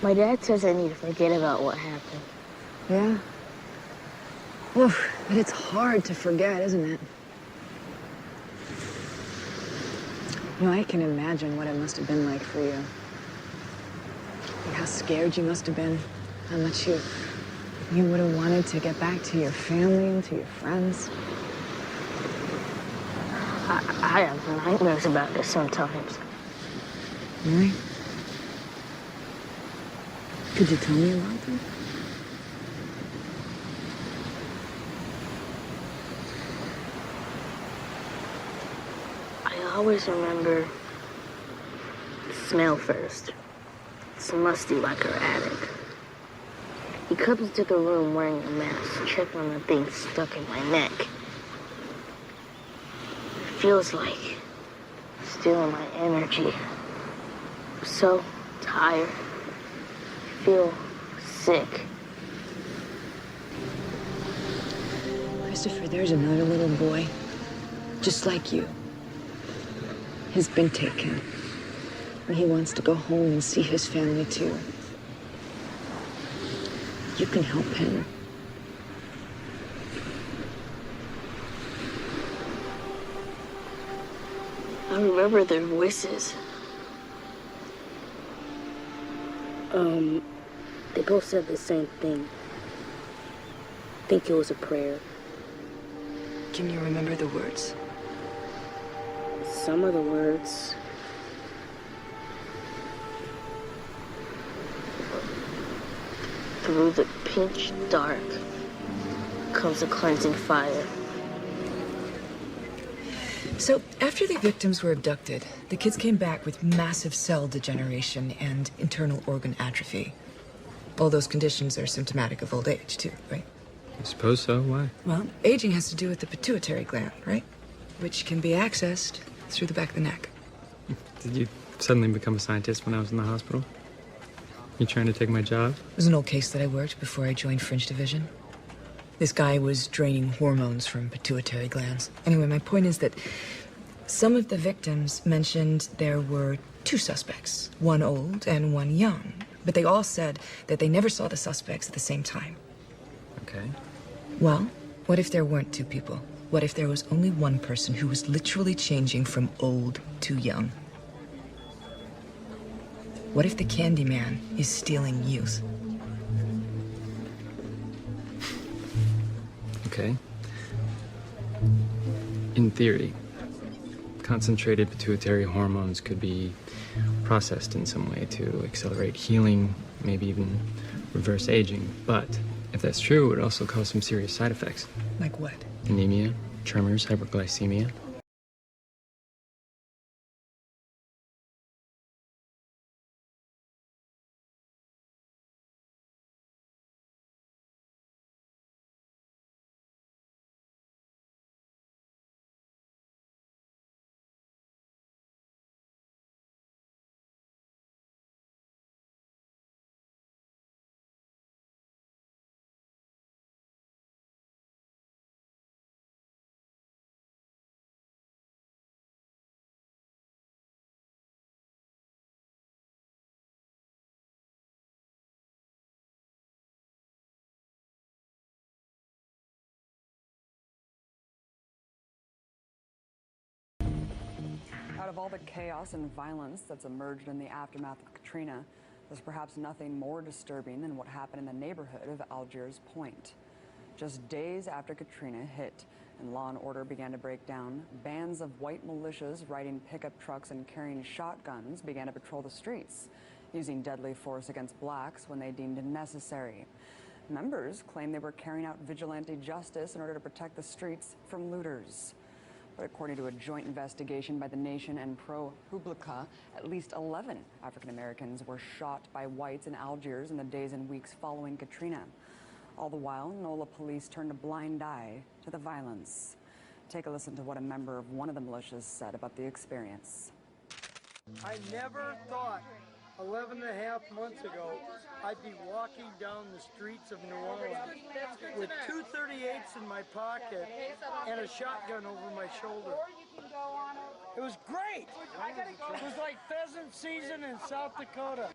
My dad says I need to forget about what happened. Yeah? Oof, but it's hard to forget, isn't it? You know, I can imagine what it must have been like for you. Like how scared you must have been, how much you would have wanted to get back to your family and to your friends. I have nightmares about this sometimes. Really? Could you tell me about them? I always remember the smell first. It's musty like our attic. He comes into the room wearing a mask, checking on the thing stuck in my neck. It feels like stealing my energy. I'm so tired. I feel sick. Christopher, there's another little boy, just like you. Has been taken. And he wants to go home and see his family too. You can help him. I remember their voices. They both said the same thing. I think it was a prayer. Can you remember the words? Some of the words. Through the pitch dark comes a cleansing fire. So, after the victims were abducted, the kids came back with massive cell degeneration and internal organ atrophy. All those conditions are symptomatic of old age, too, right? I suppose so. Why? Well, aging has to do with the pituitary gland, right? Which can be accessed through the back of the neck. Did you suddenly become a scientist when I was in the hospital? You trying to take my job? It was an old case that I worked before I joined Fringe Division. This guy was draining hormones from pituitary glands. Anyway, my point is that some of the victims mentioned there were two suspects, one old and one young. But they all said that they never saw the suspects at the same time. Okay. Well, what if there weren't two people? What if there was only one person who was literally changing from old to young? What if the Candyman is stealing youth? Okay. In theory, concentrated pituitary hormones could be processed in some way to accelerate healing, maybe even reverse aging. But if that's true, it would also cause some serious side effects. Like what? Anemia, tremors, hyperglycemia. Out of all the chaos and violence that's emerged in the aftermath of Katrina, there's perhaps nothing more disturbing than what happened in the neighborhood of Algiers Point. Just days after Katrina hit and law and order began to break down, bands of white militias riding pickup trucks and carrying shotguns began to patrol the streets, using deadly force against blacks when they deemed it necessary. Members claimed they were carrying out vigilante justice in order to protect the streets from looters. But according to a joint investigation by The Nation and ProPublica, at least 11 African Americans were shot by whites in Algiers in the days and weeks following Katrina. All the while, NOLA police turned a blind eye to the violence. Take a listen to what a member of one of the militias said about the experience. I never thought 11 and a half months ago I'd be walking down the streets of New Orleans with 238s in my pocket and a shotgun over my shoulder. It was great. It was like pheasant season in South Dakota.